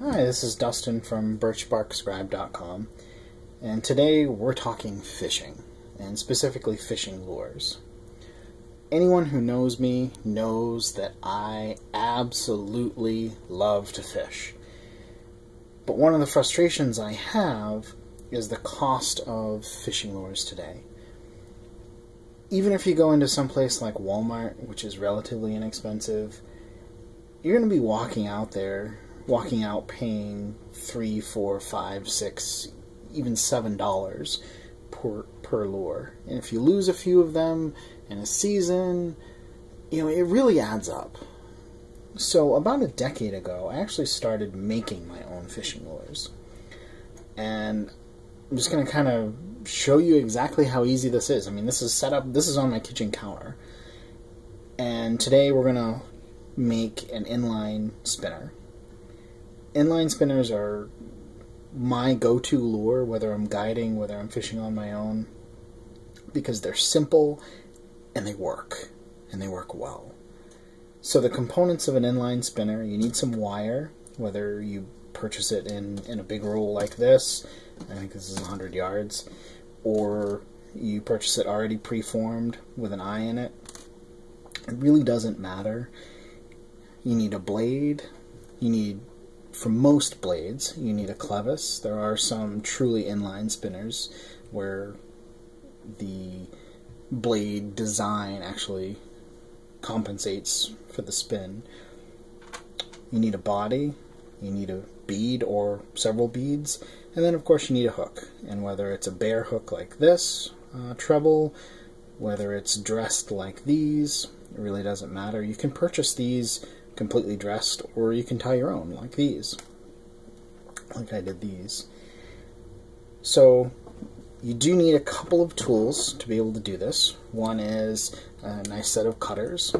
Hi, this is Dustin from birchbarkscribe.com, and today we're talking fishing, and specifically fishing lures. Anyone who knows me knows that I absolutely love to fish. But one of the frustrations I have is the cost of fishing lures today. Even if you go into some place like Walmart, which is relatively inexpensive, you're going to be walking out paying $3, $4, $5, $6, even $7 per lure. And if you lose a few of them in a season, it really adds up. So about a decade ago, I actually started making my own fishing lures. And I'm just going to kind of show you exactly how easy this is. I mean, this is on my kitchen counter. And today we're going to make an inline spinner. Inline spinners are my go-to lure, whether I'm guiding, whether I'm fishing on my own, because they're simple and they work well. So the components of an inline spinner: you need some wire, whether you purchase it in a big roll like this, I think this is 100 yards, or you purchase it already preformed with an eye in it. It really doesn't matter. You need a blade. For most blades, you need a clevis. There are some truly inline spinners where the blade design actually compensates for the spin. You need a body, you need a bead or several beads, and then of course you need a hook. And whether it's a bare hook like this, treble, whether it's dressed like these, it really doesn't matter. You can purchase these completely dressed, or you can tie your own, like these. Like I did these. So you do need a couple of tools to be able to do this. One is a nice set of cutters,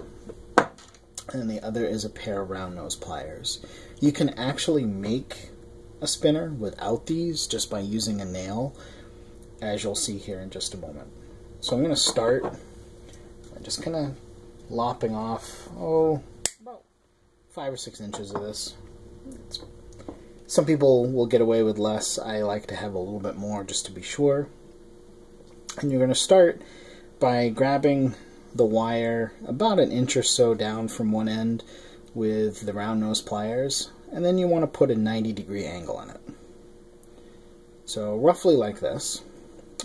and the other is a pair of round nose pliers. You can actually make a spinner without these just by using a nail, as you'll see here in just a moment. So I'm going to start by just kind of lopping off, about 5 or 6 inches of this. Some people will get away with less. I like to have a little bit more just to be sure. And you're going to start by grabbing the wire about an inch or so down from one end with the round nose pliers, and then you want to put a 90-degree angle in it. So roughly like this,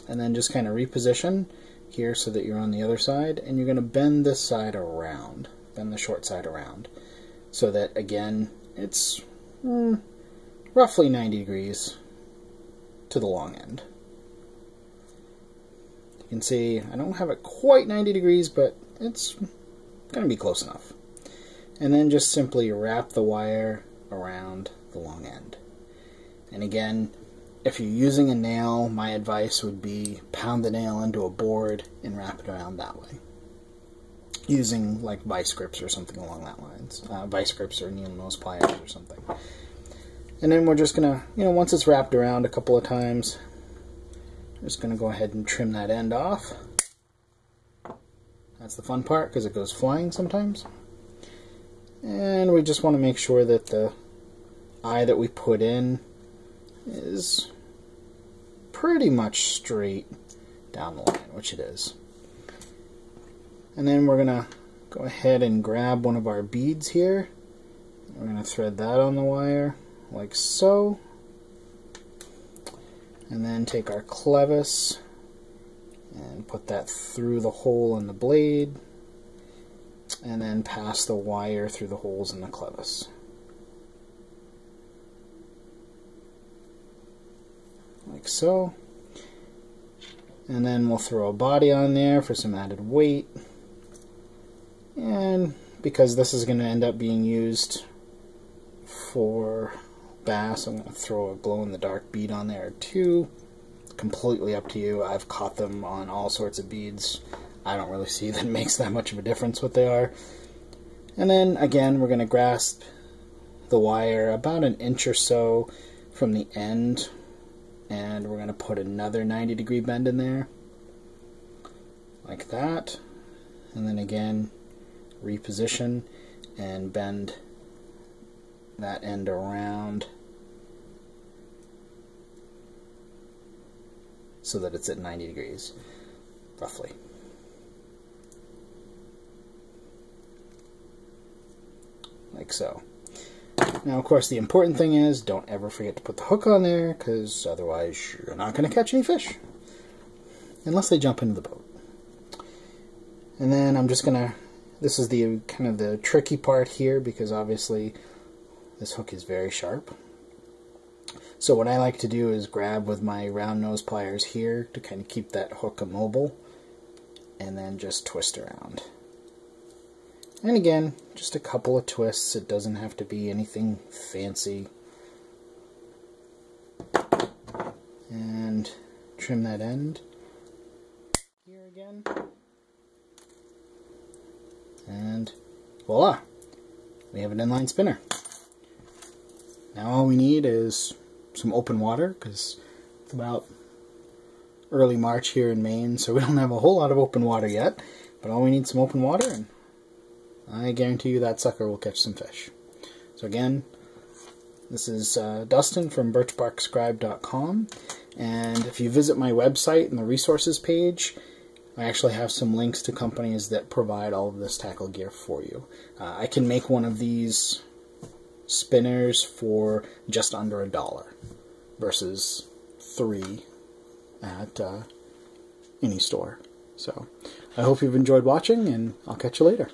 and then just kind of reposition here so that you're on the other side, and you're going to bend this side around, bend the short side around, so that again it's roughly 90 degrees to the long end. You can see I don't have it quite 90 degrees, but it's going to be close enough. And then just simply wrap the wire around the long end. And again, if you're using a nail, my advice would be pound the nail into a board and wrap it around that way, using like vice grips or something along that lines. Vice grips or needle nose pliers or something. And then we're just going to, once it's wrapped around a couple of times, I'm just going to go ahead and trim that end off. That's the fun part, because it goes flying sometimes. And we just want to make sure that the eye that we put in is pretty much straight down the line, which it is. And then we're going to go ahead and grab one of our beads here. We're going to thread that on the wire, like so. And then take our clevis and put that through the hole in the blade, and then pass the wire through the holes in the clevis. Like so. And then we'll throw a body on there for some added weight. And because this is going to end up being used for bass, I'm going to throw a glow-in-the-dark bead on there too. Completely up to you. I've caught them on all sorts of beads. I don't really see that it makes that much of a difference what they are. And then again, we're going to grasp the wire about an inch or so from the end, and we're going to put another 90-degree bend in there, like that. And then again, reposition and bend that end around so that it's at 90 degrees, roughly. Like so. Now, of course, the important thing is don't ever forget to put the hook on there, because otherwise you're not going to catch any fish. Unless they jump into the boat. And then I'm just going to, this is the kind of the tricky part here, because obviously this hook is very sharp. So what I like to do is grab with my round nose pliers here to kind of keep that hook immobile, and then just twist around. And again, just a couple of twists. It doesn't have to be anything fancy. And trim that end here again. And voila! We have an inline spinner. Now all we need is some open water, because it's about early March here in Maine, so we don't have a whole lot of open water yet. But all we need is some open water, and I guarantee you that sucker will catch some fish. So again, this is Dustin from birchbarkscribe.com, and if you visit my website in the resources page, I actually have some links to companies that provide all of this tackle gear for you. I can make one of these spinners for just under $1 versus $3 at any store. So I hope you've enjoyed watching, and I'll catch you later.